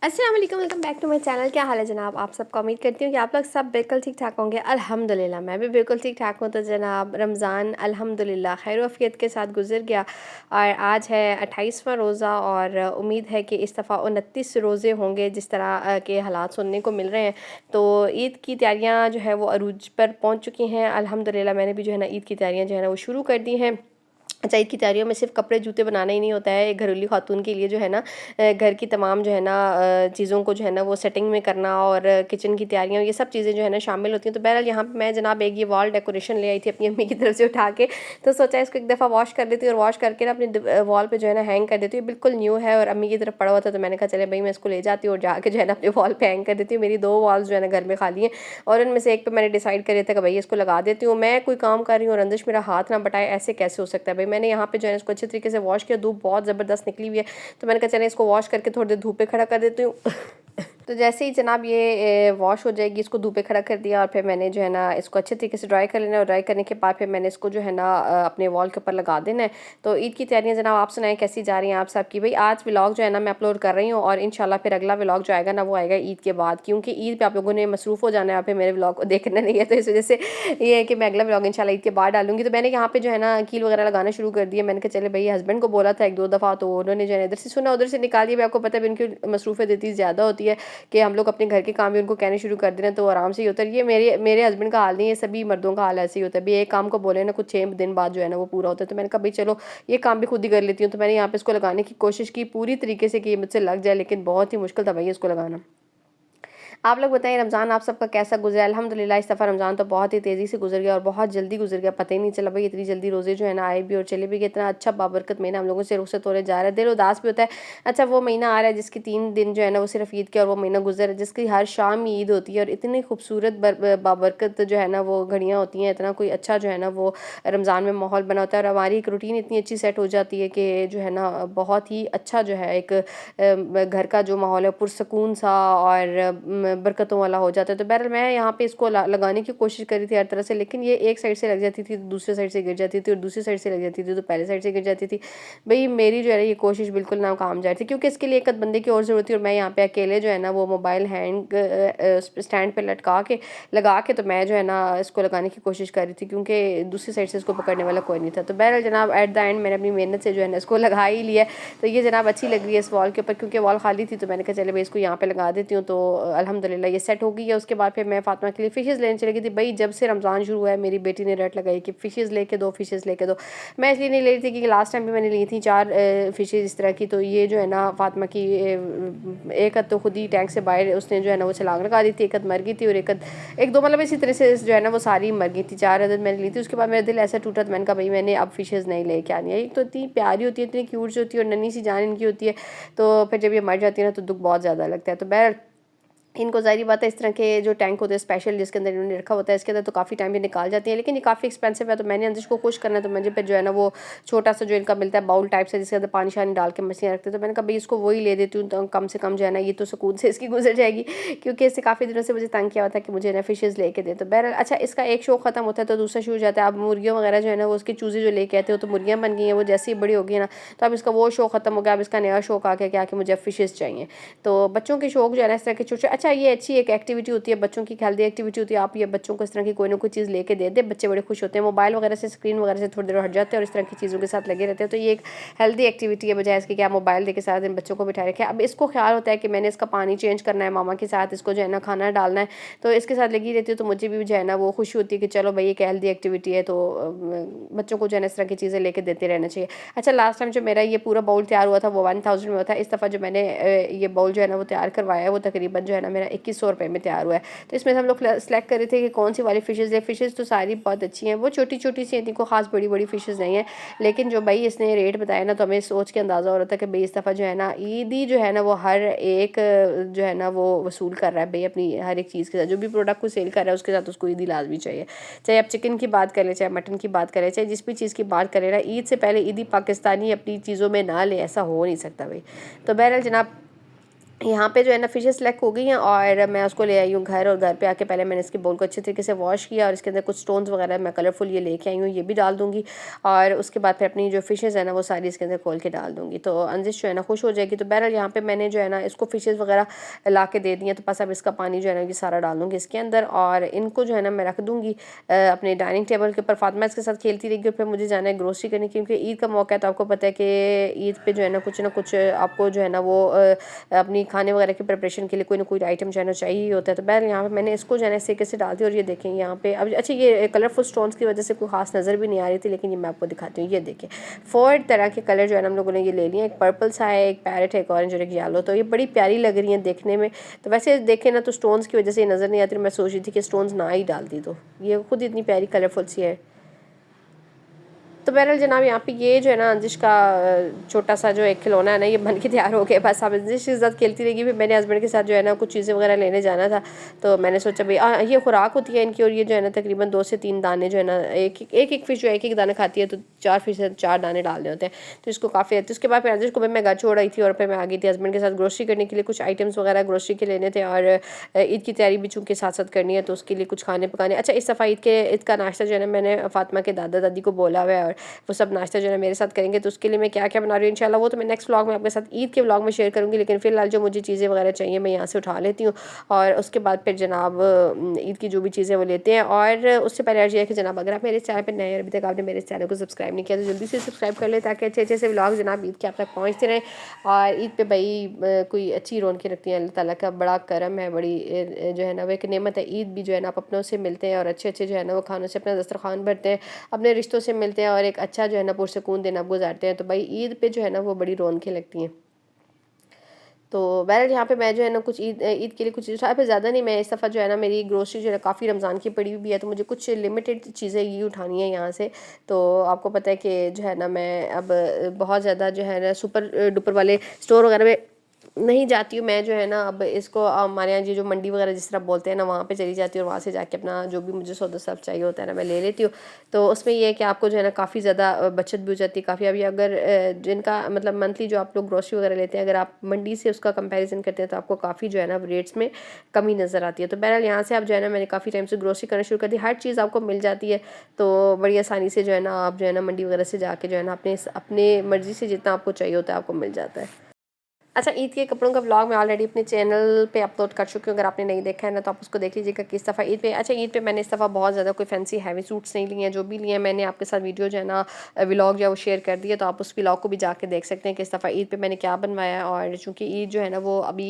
अस्सलाम वालेकुम, welcome back to my channel. क्या हाल है जनाब? आप सबका उम्मीद करती हूँ कि आप लोग सब बिल्कुल ठीक ठाक होंगे। अल्हम्दुलिल्लाह मैं भी बिल्कुल ठीक ठाक हूँ। तो जनाब रमज़ान अल्हम्दुलिल्लाह खैर वफ़ियत के साथ गुज़र गया और आज है 28वां रोज़ा और उम्मीद है कि इस दफ़ा 29 रोज़े होंगे जिस तरह के हालात सुनने को मिल रहे हैं। तो ईद की तैयारियाँ जो है वो अरूज पर पहुँच चुकी हैं अल्हम्दुलिल्लाह। मैंने भी जो है ना ईद की तैयारियाँ जो है ना वो शुरू कर दी हैं। अच्छा, ईद की तैयारियों में सिर्फ कपड़े जूते बनाना ही नहीं होता है। एक घरेलू खातून के लिए जो है ना घर की तमाम जो है ना चीज़ों को जो है ना वो सेटिंग में करना और किचन की तैयारियाँ ये सब चीज़ें जो है ना शामिल होती हैं। तो बहरहाल यहाँ पे मैं जनाब एक ये वॉल डेकोरेशन ले आई थी अपनी अम्मी की तरफ से उठा के। तो सोचा इसको एक दफ़ा वॉश कर देती हूँ और वॉश करके ना अपनी वॉल पे जो है ना हैंग कर देती हूँ। बिल्कुल न्यू है और अम्मी की तरफ पड़ा हुआ था, तो मैंने कहा चले भाई मैं इसको ले जाती हूँ और जाके जो है ना अपने वॉल पे हैंग कर देती हूँ। मेरी 2 वॉल्स जो है ना घर में खाली हैं और उनमें से एक पे मैंने डिसाइड कर लिया था कि भाई इसको लगा देती हूँ। मैं कोई काम कर रही हूँ और अंदर मेरा हाथ ना बटाए, ऐसे कैसे हो सकता है भाई। मैंने यहाँ पे जो है इसको अच्छे तरीके से वॉश किया। धूप बहुत ज़बरदस्त निकली हुई है, तो मैंने कहा चलें इसको वॉश करके थोड़ी देर धूप पे खड़ा कर देती हूँ। तो जैसे ही जनाब ये वॉश हो जाएगी, इसको धूप पे खड़ा कर दिया और फिर मैंने जो है ना इसको अच्छे तरीके से ड्राई कर लेना और ड्राई करने के बाद फिर मैंने इसको जो है ना अपने वॉल के ऊपर लगा देना है। तो ईद की तैयारियां जनाब आप सुनाएं कैसी जा रही हैं आप सब की। भाई आज व्लॉग जो है ना मैं अपलोड कर रही हूँ और इंशाल्लाह फिर अगला व्लॉग जो आएगा ना वो आएगा ईद के बाद, क्योंकि ईद पे आप लोगों ने मसरूफ़ हो जाना है और फिर मेरे व्लॉग को देखना नहीं है। तो इस वजह से ये है कि मैं अगला व्लॉग इंशाल्लाह ईद के बाद डालूंगी। तो मैंने यहाँ पे जो है ना कील वगैरह लगाना शुरू कर दिया। मैंने कहा चले भाई हस्बैंड को बोला था 1-2 दफ़ा, तो उन्होंने जो है इधर से सुना उधर से निकाल दिया। आपको पता है उनकी मसरूफ़ियत इतनी ज़्यादा होती है कि हम लोग अपने घर के काम भी उनको कहने शुरू कर देना तो आराम से ही होता है। ये मेरे हस्बैंड का हाल नहीं है, सभी मर्दों का हाल ऐसे ही होता है। भी एक काम को बोले ना कुछ 6 दिन बाद जो है ना वो पूरा होता है। तो मैंने कहा भाई चलो ये काम भी खुद ही कर लेती हूँ। तो मैंने यहाँ पे इसको लगाने की कोशिश की पूरी तरीके से कि ये मुझसे लग जाए, लेकिन बहुत ही मुश्किल था भाई इसको लगाना। आप लोग बताएं रमज़ान आप सबका कैसा गुजरा? अल्हम्दुलिल्लाह इस दफ़ा रमज़ान तो बहुत ही तेज़ी से गुजर गया और बहुत जल्दी गुजर गया, पता ही नहीं चला भाई इतनी जल्दी रोज़े जो है ना आए भी और चले भी गए। इतना अच्छा बाबरकत महीना हम लोगों से रुखसत होने जा रहा है, दिल उदास भी होता है। अच्छा वो महीना आ रहा है जिसकी 3 दिन जो है ना वो सिर्फ ईद के और वो महीना गुजर है जिसकी हर शाम ईद होती है और इतनी खूबसूरत बाबरकत जो है ना वो घड़ियाँ होती हैं। इतना कोई अच्छा जो है ना वो रमज़ान में माहौल बना होता है और हमारी एक रूटीन इतनी अच्छी सेट हो जाती है कि जो है ना बहुत ही अच्छा जो है एक घर का जो माहौल है पुरसकून सा और बरकतों वाला हो जाता है। तो बहरहाल मैं यहाँ पे इसको लगाने की कोशिश करी थी हर तरह से, लेकिन ये एक साइड से लग जाती थी तो दूसरी साइड से गिर जाती थी और दूसरी साइड से लग जाती थी तो पहले साइड से गिर जाती थी। भाई मेरी जो है ये कोशिश बिल्कुल नाकाम जा रही थी, क्योंकि इसके लिए एक बंदे की और ज़रूरत थी और मैं यहाँ पे अकेले जो है ना वो मोबाइल हैंड स्टैंड पे लटका के लगा के तो मैं जो है ना इसको लगाने की कोशिश कर रही थी, क्योंकि दूसरी साइड से इसको पकड़ने वाला कोई नहीं था। तो बहरहाल जनाब एट द एंड मैंने अपनी मेहनत से जो है ना इसको लगा ही लिया। तो ये जनाब अच्छी लग रही है इस वॉल के ऊपर, क्योंकि वॉल खाली थी तो मैंने कहा चले भाई इसको यहाँ पे लगा देती हूँ। तो अल्हम्दुलिल्लाह ये सेट हो गई है। उसके बाद फिर मैं फातिमा के लिए फ़िशेज़ लेने चली गई थी। भाई जब से रमज़ान शुरू हुआ है मेरी बेटी ने रट लगाई कि फ़िशेज़ लेके दो, फ़िशेज़ लेके दो। मैं इसलिए नहीं ले रही थी क्योंकि लास्ट टाइम भी मैंने ली थी 4 फ़िशेज़ इस तरह की। तो ये जो है ना फातिमा की एक हद तो खुद ही टैंक से बाहर उसने जो है ना वो छलांग लगा दी थी, एक हद मर गई थी और एक दो मतलब इसी तरह से जो है ना वो सारी मर गई थी। 4 अदद मैंने ली थी। उसके बाद मेरा दिल ऐसा टूटा तो मैंने कहा भाई मैंने अब फ़िशेज़ नहीं लेके आनी है। एक तो इतनी प्यारी होती है, इतनी क्यूट सी होती है और नन्ही सी जान इनकी होती है। तो फिर जब ये मर जाती है ना तो दुख बहुत ज़्यादा लगता है। तो बहरहाल इनको ज़ाहिर बात है इस तरह के जो टैंक होते हैं स्पेशल जिसके अंदर इन्होंने रखा होता है इसके अंदर तो काफ़ी टाइम भी निकाल जाती है, लेकिन ये काफ़ी एक्सपेंसिव है। तो मैंने अंदर इसको खुश करना है तो मुझे फिर जो है ना वो छोटा सा जो इनका मिलता है बाउल टाइप से जिसके अंदर पानी शानी डाल के मछलियाँ रखते हैं। तो मैंने कहा भाई इसको वही ले देती हूँ, तो कम से कम जो है ना ये तो सुकून से इसकी गुजर जाएगी, क्योंकि इससे काफ़ी दिनों से मुझे तंग किया हुआ था कि मुझे ना फ़िशेज़ लेके दे। तो बहरहाल अच्छा इसका एक शौक ख़त्म होता है तो दूसरा शुरू हो जाता है। अब मुर्गियों वगैरह जो है ना वो उसके चूज़े जो लेके आते हो तो मुर्गियाँ बन गई हैं, वो जैसे ही बड़ी हो गई ना तो अब इसका वो शौक ख़त्म हो गया। अब इसका नया शौक आ गया क्या कि मुझे अब फ़िशेज़ चाहिए। तो बच्चों के शौक जो है ना इस तरह के छोटे अच्छा ये अच्छी एक एक्टिविटी होती है, बच्चों की हेल्दी एक्टिविटी होती है। आप ये बच्चों को इस तरह की कोई ना कोई चीज़ लेके दे दे, बच्चे बड़े खुश होते हैं। मोबाइल वगैरह से स्क्रीन वगैरह से थोड़ी देर हट जाते हैं और इस तरह की चीज़ों के साथ लगे रहते हैं। तो ये एक हेल्दी एक्टिविटी है बजाय इसके कि आप मोबाइल देके सारा दिन बच्चों को बिठाए रखें। अब इसको ख्याल होता है कि मैंने इसका पानी चेंज करना है मामा के साथ, इसको जो है ना खाना डालना है, तो इसके साथ लगी रहती है। तो मुझे भी जो है ना वो खुशी होती है कि चलो भाई एक हेल्दी एक्टिविटी है, तो बच्चों को जो है ना इस तरह की चीज़ें लेके देते रहना चाहिए। अच्छा लास्ट टाइम जो मेरा ये पूरा बाउल तैयार हुआ था वो 1000 में हुआ था। इस दफ़ा जो मैंने ये बाउल जो है ना वो तैयार करवाया है वो तकरीबन जो है ना मेरा 2100 रुपये में तैयार हुआ है। तो इसमें हम लोग सेलेक्ट कर रहे थे कि कौन सी वाली फ़िशेज़ ले। फ़िशेज़ तो सारी बहुत अच्छी हैं, वो छोटी छोटी सी हैं, इनको खास बड़ी बड़ी फ़िशेज़ नहीं है। लेकिन जो भाई इसने रेट बताया ना तो हमें सोच के अंदाज़ा हो रहा था कि भाई इस दफ़ा जो है ना ईदी जो है ना वो हर एक जो है ना वो वसूल कर रहा है भाई अपनी हर एक चीज़ के साथ। जो भी प्रोडक्ट को सेल कर रहा है उसके साथ उसको ईदी लाजमी चाहिए। चाहे आप चिकन की बात करें, चाहे मटन की बात करें, चाहे जिस भी चीज़ की बात करें ना, ईद से पहले ईदी पाकिस्तानी अपनी चीज़ों में ना ले, ऐसा हो नहीं सकता भाई। तो बहरहाल जनाब यहाँ पे जो है ना फ़िशेस सेलेक्ट हो गई हैं और मैं उसको ले आई हूँ घर, और घर पे आके पहले मैंने इसके बोल को अच्छे तरीके से वॉश किया और इसके अंदर कुछ स्टोन्स वगैरह मैं कलरफुल ये लेके आई हूँ, ये भी डाल दूँगी। और उसके बाद फिर अपनी जो फ़िशेज़ है ना वो सारी इसके अंदर खोल के डाल दूँगी, तो अंजिश जो है ना खुश हो जाएगी। तो बहरहाल यहाँ पे मैंने जो है ना इसको फ़िशेज़ वगैरह ला के दे दी हैं, तो बस अब इसका पानी जो है ना ये सारा डाल दूँगी इसके अंदर, और इनको जो है ना मैं रख दूँगी अपने डाइनिंग टेबल के ऊपर। फातिमा इसके साथ खेलती रहेगी और फिर मुझे जाना है ग्रोसरी करने, क्योंकि ईद का मौका है, तो आपको पता है कि ईद पे जो है ना कुछ आपको जो है ना वो अपनी खाने वगैरह की प्रिपरेशन के लिए कोई ना कोई आइटम जो है ना चाहिए होता है। तो बहरहाल यहाँ पे मैंने इसको जो है ना इस तरीके से डाल दिया, और ये देखें यहाँ पे अब अच्छा ये कलरफुल स्टोन्स की वजह से कोई खास नज़र भी नहीं आ रही थी, लेकिन ये मैं आपको दिखाती हूँ। ये देखें 4 तरह के कलर जो है ना हम लोगों ने ये ले लिए, एक पर्पल सा है, एक पैरेट है, एक ऑरेंज और एक येलो। तो ये बड़ी प्यारी लग रही है देखने में। तो वैसे देखें ना तो स्टोन्स की वजह से ये नज़र नहीं आती, मैं सोच रही थी कि स्टोन्स ना ही डालती, तो ये खुद इतनी प्यारी कलरफुल सी है। तो बहरहाल जनाब यहाँ पे ये जो है ना अंजिश का छोटा सा जो एक खिलौना है ना ये बन के तैयार हो गया। बस अब अंजिश के साथ खेलती रहेगी। फिर मेरे हस्बैंड के साथ जो है ना कुछ चीज़ें वगैरह लेने जाना था, तो मैंने सोचा भाई ये खुराक होती है इनकी, और ये जो है ना तकरीबन 2 से 3 दाने जो है ना एक फ़िश जो एक एक दाना खाती है, तो 4 फ़िश 4 दाने डालने होते हैं, तो इसको काफ़ी है। तो उसके बाद फिर अंजिश को मैं घर छोड़ आई थी और फिर मैं आ गई थी हस्बैंड के साथ ग्रोसरी करने के लिए। कुछ आइटम्स वगैरह ग्रोसरी के लेने थे, और ईद की तैयारी भी चूँकि साथ साथ करनी है, तो उसके लिए कुछ खाने पकाने। अच्छा इस दफ़ा ईद का नाश्ता जो है ना मैंने फातिमा के दादा दादी को बोला हुआ है, और वो सब नाश्ता जो है मेरे साथ करेंगे। तो उसके लिए मैं क्या क्या बना रही हूँ इंशाल्लाह वो तो मैं नेक्स्ट व्लॉग में आपके साथ ईद के व्लॉग में शेयर करूँगी। लेकिन फिलहाल जो मुझे चीज़ें वगैरह चाहिए मैं यहाँ से उठा लेती हूँ, और उसके बाद फिर जनाब ईद की जो भी चीज़ें वो लेते हैं। और उससे पहले अर्ज़ है कि जनाब अगर आप मेरे चैनल पर नए हैं, अभी तक आपने मेरे चैनल को सब्सक्राइब नहीं किया, तो जल्दी से सब्सक्राइब कर ले, ताकि अच्छे अच्छे से व्लॉग जनाब ईद के आप तक पहुँचते रहें। और ईद पे भाई कोई अच्छी रौनकें रखती हैं, अल्लाह ताला का बड़ा करम है, बड़ी जो है ना वो एक नेमत है। ईद भी जो है ना आप अपनों से मिलते हैं, और अच्छे अच्छे जो है ना वो खानों से अपना दस्तरखान भरते हैं, अपने रिश्तों से मिलते हैं, और एक अच्छा जो है ना पुरसकून दिन आप गुजारते हैं। तो भाई ईद पे जो है ना वो बड़ी रौनकें लगती हैं। तो बहरहाल यहाँ पे मैं जो है ना कुछ ईद ईद के लिए कुछ चीज़ पे ज़्यादा नहीं, मैं इस दफ़ा जो है ना मेरी ग्रोसरी जो है काफ़ी रमज़ान की पड़ी हुई है, तो मुझे कुछ लिमिटेड चीज़ें ये उठानी है यहाँ से। तो आपको पता है कि जो है ना मैं अब बहुत ज़्यादा जो है ना सुपर डुपर वाले स्टोर वगैरह में नहीं जाती हूँ। मैं जो है ना अब इसको हमारे यहाँ ये जो मंडी वगैरह जिस तरह बोलते हैं ना वहाँ पे चली जाती हूँ, और वहाँ से जाके अपना जो भी मुझे सौदा सब चाहिए होता है ना मैं ले लेती हूँ। तो उसमें ये है कि आपको जो है ना काफ़ी ज़्यादा बचत भी हो जाती है काफ़ी। अभी अगर जिनका मतलब मंथली जो आप लोग ग्रोसरी वगैरह लेते हैं, अगर आप मंडी से उसका कंपैरिजन करते हैं, तो आपको काफ़ी जो है ना रेट्स में कमी नज़र आती है। तो बहरहाल यहाँ से आप जो है ना मैंने काफ़ी टाइम से ग्रोसरी करना शुरू कर दी, हर चीज़ आपको मिल जाती है, तो बड़ी आसानी से जो है ना आप जो है ना मंडी वगैरह से जाके जो है ना अपने अपने मर्ज़ी से जितना आपको चाहिए होता है आपको मिल जाता है। अच्छा ईद के कपड़ों का व्लॉग मैं ऑलरेडी अपने चैनल पे अपलोड कर चुकी हूँ, अगर आपने नहीं देखा है ना तो आप उसको देख लीजिएगा कि इस दफ़ा ईद पे। अच्छा ईद पे मैंने इस दफ़ा बहुत ज़्यादा कोई फैंसी हैवी सूट्स नहीं लिए हैं, जो भी लिए हैं मैंने आपके साथ वीडियो जो है ना व्लॉग जो है वो शेयर कर दिया, तो आप उस व्लॉग को भी जाके देख सकते हैं कि इस दफ़ा ईद पे मैंने क्या बनवाया है। और चूँकि ईद जो है ना वो अभी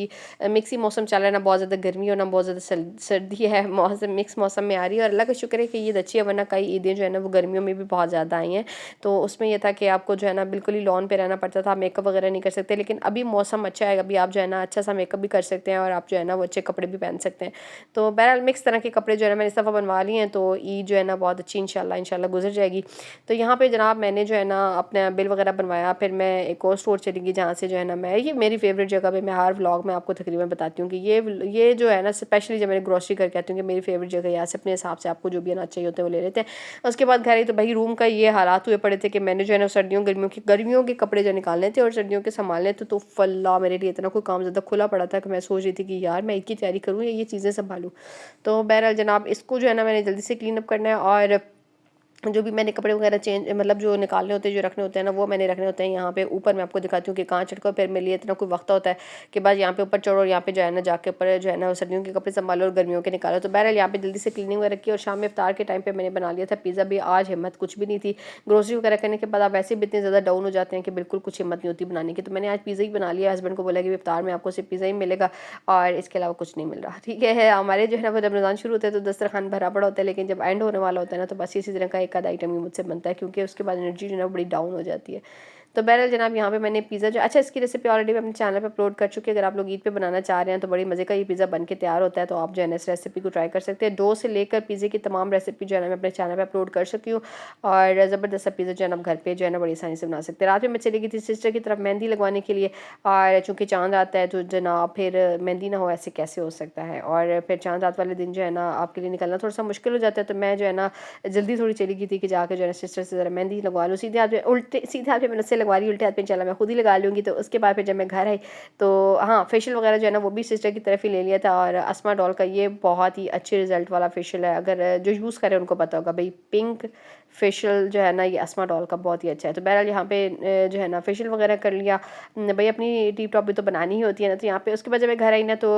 मिक्स ही मौसम चल रहा है, ना बहुत ज़्यादा गर्मी और ना बहुत ज़्यादा सर्दी है, मौसम मिक्स मौसम में आ रही है, और अल्लाह का शुक्र है कि ईद अच्छी है, वरना कई ईदें जो है ना वो गर्मियों में भी बहुत ज़्यादा आई हैं। तो उसमें यह था कि आपको जो है ना बिल्कुल ही लॉन पे रहना पड़ता था, मेकअप वगैरह नहीं कर सकते। लेकिन अभी मौसम अच्छा है, अभी आप जो है ना अच्छा सा मेकअप भी कर सकते हैं, और आप जो है ना वो अच्छे कपड़े भी पहन सकते हैं। तो बहरहाल मिक्स तरह के कपड़े जो है ना मैंने इस दफ़ा बनवा लिए हैं, तो ईद जो है ना बहुत अच्छी इंशाल्लाह इंशाल्लाह गुजर जाएगी। तो यहाँ पे जनाब मैंने जो है ना अपना बिल वगैरह बनवाया, फिर मैं एक और स्टोर चली गई जहाँ से जो है ना मैं ये मेरी फेवरेट जगह पे मैं हर व्लॉग में आपको तकरीबन बताती हूँ कि ये जो है ना स्पेशली जब मैंने ग्रोसरी करके आती हूँ कि मेरी फेवरेट जगह यहाँ से अपने हिसाब से आपको जो भी आना चाहिए होता है वो ले लेते हैं। उसके बाद घर आई तो भाई रूम का ये हालात हुए पड़े थे कि मैंने जो है ना गर्मियों के कपड़े जो निकालने थे और सर्दियों के संभालने थे, तो फल्ला मेरे लिए इतना कोई काम ज़्यादा खुला पड़ा था कि मैं सोच रही थी कि यार मैं इसकी तैयारी करूँ या ये चीज़ें संभालूँ। तो बहरहाल जनाब इसको जो है ना मैंने जल्दी से क्लीन अप करना है, और जो भी मैंने कपड़े वगैरह चेंज मतलब जो निकालने होते हैं जो रखने होते हैं ना वो मैंने रखने होते हैं यहाँ पे ऊपर। मैं आपको दिखाती हूँ कि कहाँ चढ़कर फिर मेरे लिए इतना कोई वक्त होता है कि बस यहाँ पे ऊपर चढ़ो और यहाँ पे जो है ना जाके ऊपर जो है ना सर्दियों के कपड़े संभालो और गर्मियों के निकालो। तो बहरहाल यहाँ पे जल्दी से क्लीनिंग वगैरह की, और शाम में इफ्तार के टाइम पे मैंने बना लिया था पिज़्ज़ा भी। आज हिम्मत कुछ भी नहीं थी, ग्रोसरी वगैरह करने के बाद आप वैसे भी इतने ज़्यादा डाउन हो जाते हैं कि बिल्कुल कुछ हिम्मत नहीं होती बनाने की। तो मैंने आज पिज़्ज़ा ही बना लिया। हस्बैंड को बोला कि इफ्तार में आपको सिर्फ पिज़्ज़ा ही मिलेगा और इसके अलावा कुछ नहीं मिल रहा। ठीक है, हमारे जो है ना वो जब रमज़ान शुरू होता है तो दस्तरखान भरा पड़ा होता है, लेकिन जब एंड होने वाला होता है ना तो बस इसी तरह का एक आध आइटम ही मुझसे बनता है, क्योंकि उसके बाद एनर्जी जो है बड़ी डाउन हो जाती है। तो बहरहाल जनाब यहाँ पे मैंने पिज़्ज़ा जो अच्छा इसकी रेसिपी ऑलरेडी मैं अपने चैनल पे अपलोड कर चुकी है। अगर आप लोग ईद पे बनाना चाह रहे हैं तो बड़ी मज़े का ये पिज़्ज़ा बन के तैयार होता है, तो आप जो है ना इस रेसिपी को ट्राई कर सकते हैं। डो से लेकर पिज़्ज़े की तमाम रेसिपी जो है ना मैं अपने चैनल पर अपलोड कर चुकी हूँ, और ज़बरदस्त सा पिज़्ज़ा जो है ना घर पर जो है ना बड़ी आसानी से बना सकते हैं। रात में मैं चली गई थी सिस्टर की तरफ मेहंदी लगवाने के लिए, और चूँकि चाँद आता है तो जनाब फिर मेहंदी ना हो ऐसे कैसे हो सकता है, और फिर चाँद रात वाले दिन जो है ना आपके लिए निकलना थोड़ा सा मुश्किल हो जाता है। तो मैं जो है ना जल्दी थोड़ी चली गई थी कि जाकर जो है ना सिस्टर से ज़रा मेहंदी लगवा लूँ। सीधे हाथ पे मैंने उससे लगवा रही उल्टे हाथ पे, इंशाल्लाह मैं खुद ही लगा लूँगी। तो उसके बाद फिर जब मैं घर आई तो हाँ, फेशियल वगैरह जो है ना वो भी सिस्टर की तरफ ही ले लिया था। और अस्मा डॉल का ये बहुत ही अच्छे रिजल्ट वाला फेशियल है, अगर जो यूज़ करें उनको पता होगा भाई। पिंक फेशियल जो है ना ये अस्मा डॉल का बहुत ही अच्छा है। तो बहरहाल यहाँ पे जो है ना फेशियल वगैरह कर लिया भाई, अपनी टिप टॉप भी तो बनानी ही होती है ना। तो यहाँ पे उसके बाद जब मैं घर आई ना तो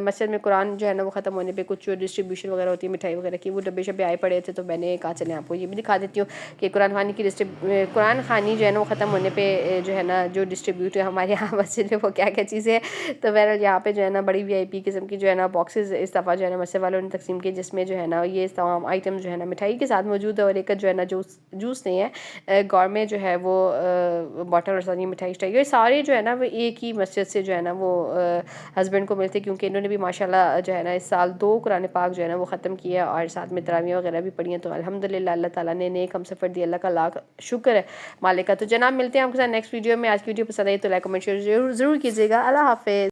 मस्जिद में कुरान जो है ना वो ख़त्म होने पे कुछ डिस्ट्रीब्यूशन वगैरह होती है मिठाई वगैरह की, वो डब्बे शब्बे आए पड़े थे। तो मैंने कहा चलें आपको ये भी दिखा देती हूँ कि कुरान खानी जो है ना वो ख़त्म होने पे जो है ना जो डिस्ट्रीब्यूट है हमारे यहाँ मस्जिद में वो क्या क्या चीज़ें हैं। तो बहरहाल यहाँ पे जो है ना बड़ी VIP किस्म की जो है ना बॉक्सेस इस दफ़ा जो है ना मस्जिद वालों ने तकसीम किए, जिसमें जो है ना ये तमाम आइटम जो है ना मिठाई के साथ मौजूद है। और एक जो है ना जूस नहीं है गौरमेट जो है वो बॉटल और सारी मिठाई शिठाई, ये सारे जो है ना वो एक ही मस्जिद से जो है ना वो हस्बैंड को मिलते, क्योंकि इन्होंने भी माशाल्लाह जो है ना इस साल 2 कुरान पाक जो है ना वो ख़त्म किया और साथ में तरावियाँ वगैरह भी पढ़ी हैं। तो अल्हम्दुलिल्लाह अल्लाह ताला ने नेक हम सफ़र दी, अल्लाह का लाख शुक्र है मालिक का। तो जनाब मिलते हैं आपके साथ नेक्स्ट वीडियो में। आज की वीडियो पसंद आई तो लाइक कमेंट शेयर ज़रूर कीजिएगा। अल्लाह हाफ़िज़।